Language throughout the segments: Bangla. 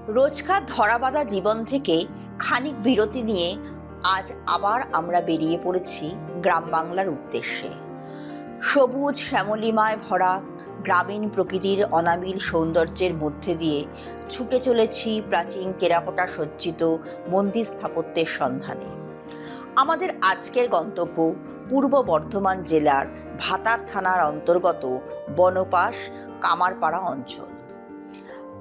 রোজকার ধরাবাঁধা জীবন থেকে খানিক বিরতি নিয়ে আজ আবার আমরা বেরিয়ে পড়েছি গ্রাম বাংলার উদ্দেশ্যে। সবুজ শ্যামলিমায় ভরা গ্রামীণ প্রকৃতির অনাবিল সৌন্দর্যের মধ্যে দিয়ে ছুটে চলেছি প্রাচীন টেরাকোটা সজ্জিত মন্দির স্থাপত্যের সন্ধানে। আমাদের আজকের গন্তব্য পূর্ব বর্ধমান জেলার ভাতার থানার অন্তর্গত বনপাশ কামারপাড়া অঞ্চল।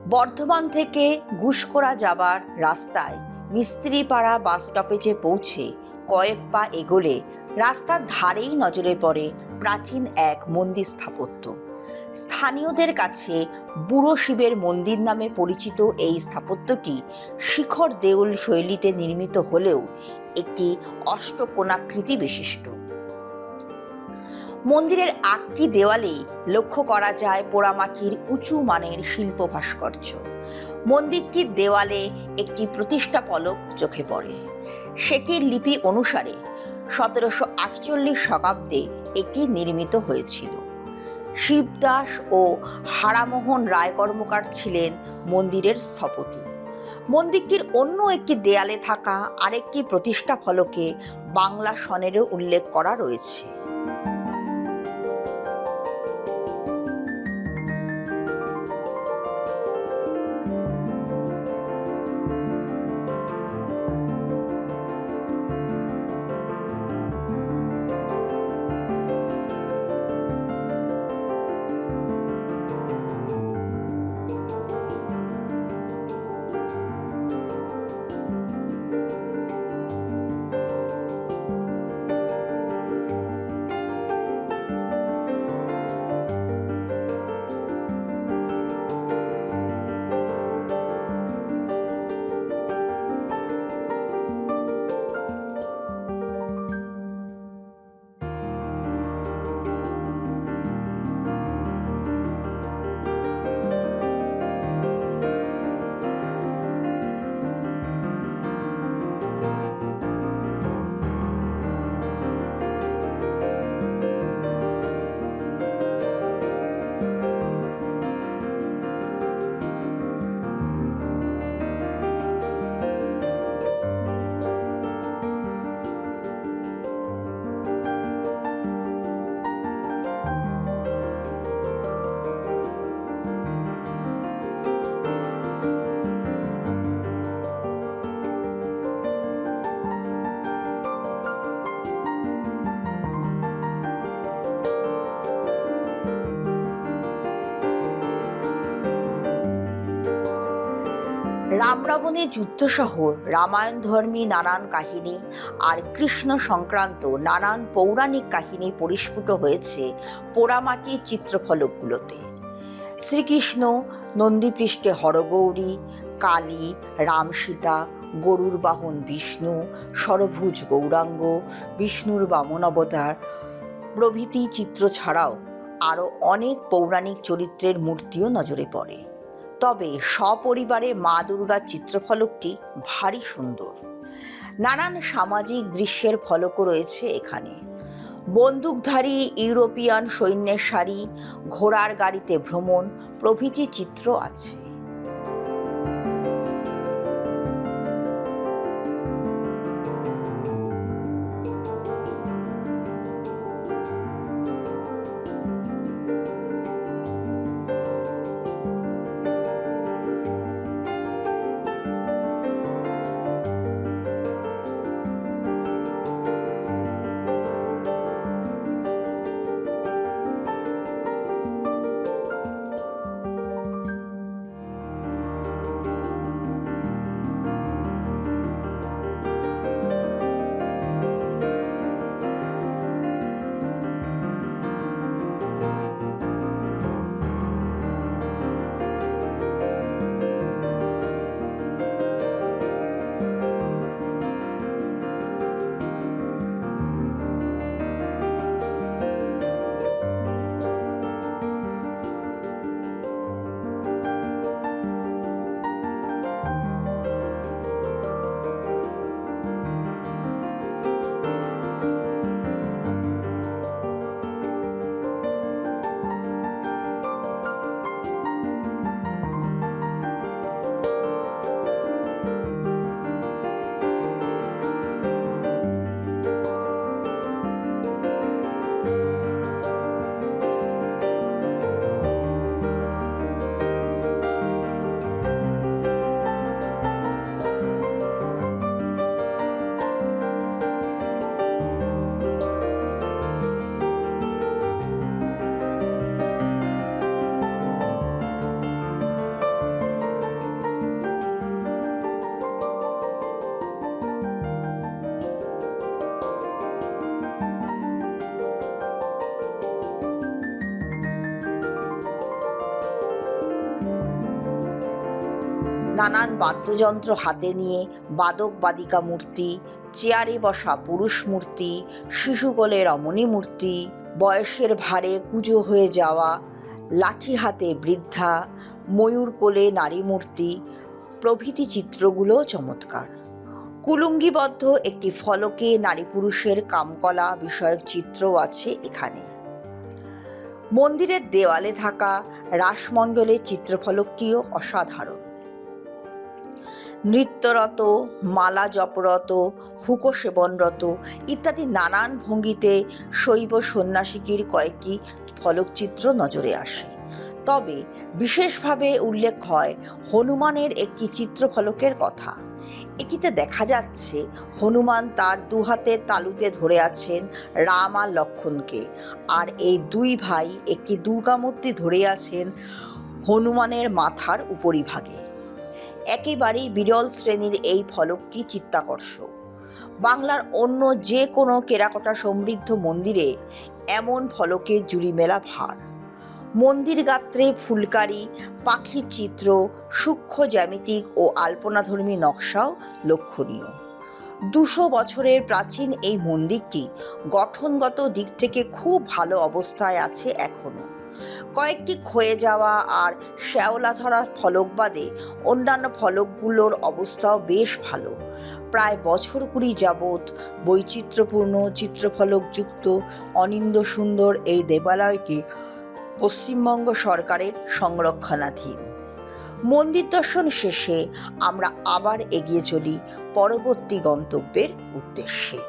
বর্ধমান থেকে গুসকরা যাবার রাস্তায় মিস্ত্রিপাড়া বাস স্টপেজে পৌঁছে কয়েক পা এগোলে রাস্তার ধারেই নজরে পড়ে প্রাচীন এক মন্দির স্থাপত্য। স্থানীয়দের কাছে বুড়ো শিবের মন্দির নামে পরিচিত এই স্থাপত্যটি শিখর দেউল শৈলীতে নির্মিত হলেও একটি অষ্টকোণাকৃতি বিশিষ্ট। মন্দিরের ৮টি দেওয়ালেই লক্ষ্য করা যায় পোড়ামাটির উঁচু মানের শিল্প ভাস্কর্য। মন্দিরটির দেওয়ালে একটি প্রতিষ্ঠা ফলক চোখে পড়ে। সেটির লিপি অনুসারে ১৭৪৮ শতাব্দে এটি নির্মিত হয়েছিল। শিবদাস ও হারামোহন রায় কর্মকার ছিলেন মন্দিরের স্থপতি। মন্দিরটির অন্য একটি দেয়ালে থাকা আরেকটি প্রতিষ্ঠা ফলকে বাংলা সনেরও উল্লেখ করা রয়েছে। রাম রাবণের যুদ্ধসহ রামায়ণ ধর্মী নানান কাহিনী আর কৃষ্ণ সংক্রান্ত নানান পৌরাণিক কাহিনী পরিস্ফুট হয়েছে পোড়ামাটির চিত্রফলকগুলোতে। শ্রীকৃষ্ণ নন্দীপৃষ্ঠে হরগৌরী, কালী, রাম সীতা, গরুর বাহন বিষ্ণু, ষড়ভুজ গৌরাঙ্গ, বিষ্ণুর বামন অবতার প্রভৃতি চিত্র ছাড়াও আরও অনেক পৌরাণিক চরিত্রের মূর্তিও নজরে পড়ে। তবে সপরিবারে মা দুর্গার চিত্রফলকটি ভারী সুন্দর। নানান সামাজিক দৃশ্যের ফলকও রয়েছে এখানে। বন্দুকধারী ইউরোপিয়ান সৈন্যের সারি, ঘোড়ার গাড়িতে ভ্রমণ প্রভৃতি চিত্র আছে। নানান বাদ্যযন্ত্র হাতে নিয়ে বাদক বাদিকা মূর্তি, চেয়ারে বসা পুরুষ মূর্তি, শিশুকোলে রমণী মূর্তি, বয়সের ভারে কুঁজো হয়ে যাওয়া লাঠি হাতে বৃদ্ধা, ময়ূর কোলে নারী মূর্তি প্রভৃতি চিত্রগুলো চমৎকার। কুলুঙ্গিবদ্ধ একটি ফলকে নারী পুরুষের কামকলা বিষয়ক চিত্রও আছে এখানে। মন্দিরের দেওয়ালে থাকা রাসমণ্ডলের চিত্রফলকটিও অসাধারণ। নৃত্যরত, মালা জপরত, হুকো সেবনরত ইত্যাদি নানান ভঙ্গিতে শৈব সন্ন্যাসিনীর কয়েকটি ফলকচিত্র নজরে আসে। তবে বিশেষভাবে উল্লেখ হয় হনুমানের একটি চিত্রফলকের কথা। এটিতে দেখা যাচ্ছে হনুমান তার দুহাতে তালুতে ধরে আছেন রাম আর লক্ষ্মণকে, আর এই দুই ভাই একটি দুর্গামূর্তি ধরে আছেন হনুমানের মাথার উপরিভাগে। একেবারেই বিরল শ্রেণীর এই ফলকটি চিত্তাকর্ষক। বাংলার অন্য যে কোনো টেরাকোটা সমৃদ্ধ মন্দিরে এমন ফলকের জুড়ি মেলা ভার। মন্দির গাত্রে ফুলকারি, পাখির চিত্র, সূক্ষ্ম জ্যামিতিক ও আলপনাধর্মী নকশাও লক্ষণীয়। 200 বছরের প্রাচীন এই মন্দিরটি গঠনগত দিক থেকে খুব ভালো অবস্থায় আছে এখনো। কয়েকটি ক্ষয়ে যাওয়া আর শ্যাওলা ধরা ফলক বাদে অন্যান্য ফলকগুলোর অবস্থাও বেশ ভালো। প্রায় বছর 20 যাবৎ বৈচিত্র্যপূর্ণ চিত্রফলকযুক্ত অনিন্দ্য সুন্দর এই দেবালয়টি পশ্চিমবঙ্গ সরকারের সংরক্ষণাধীন। মন্দির দর্শন শেষে আমরা আবার এগিয়ে চলি পরবর্তী গন্তব্যের উদ্দেশ্যে।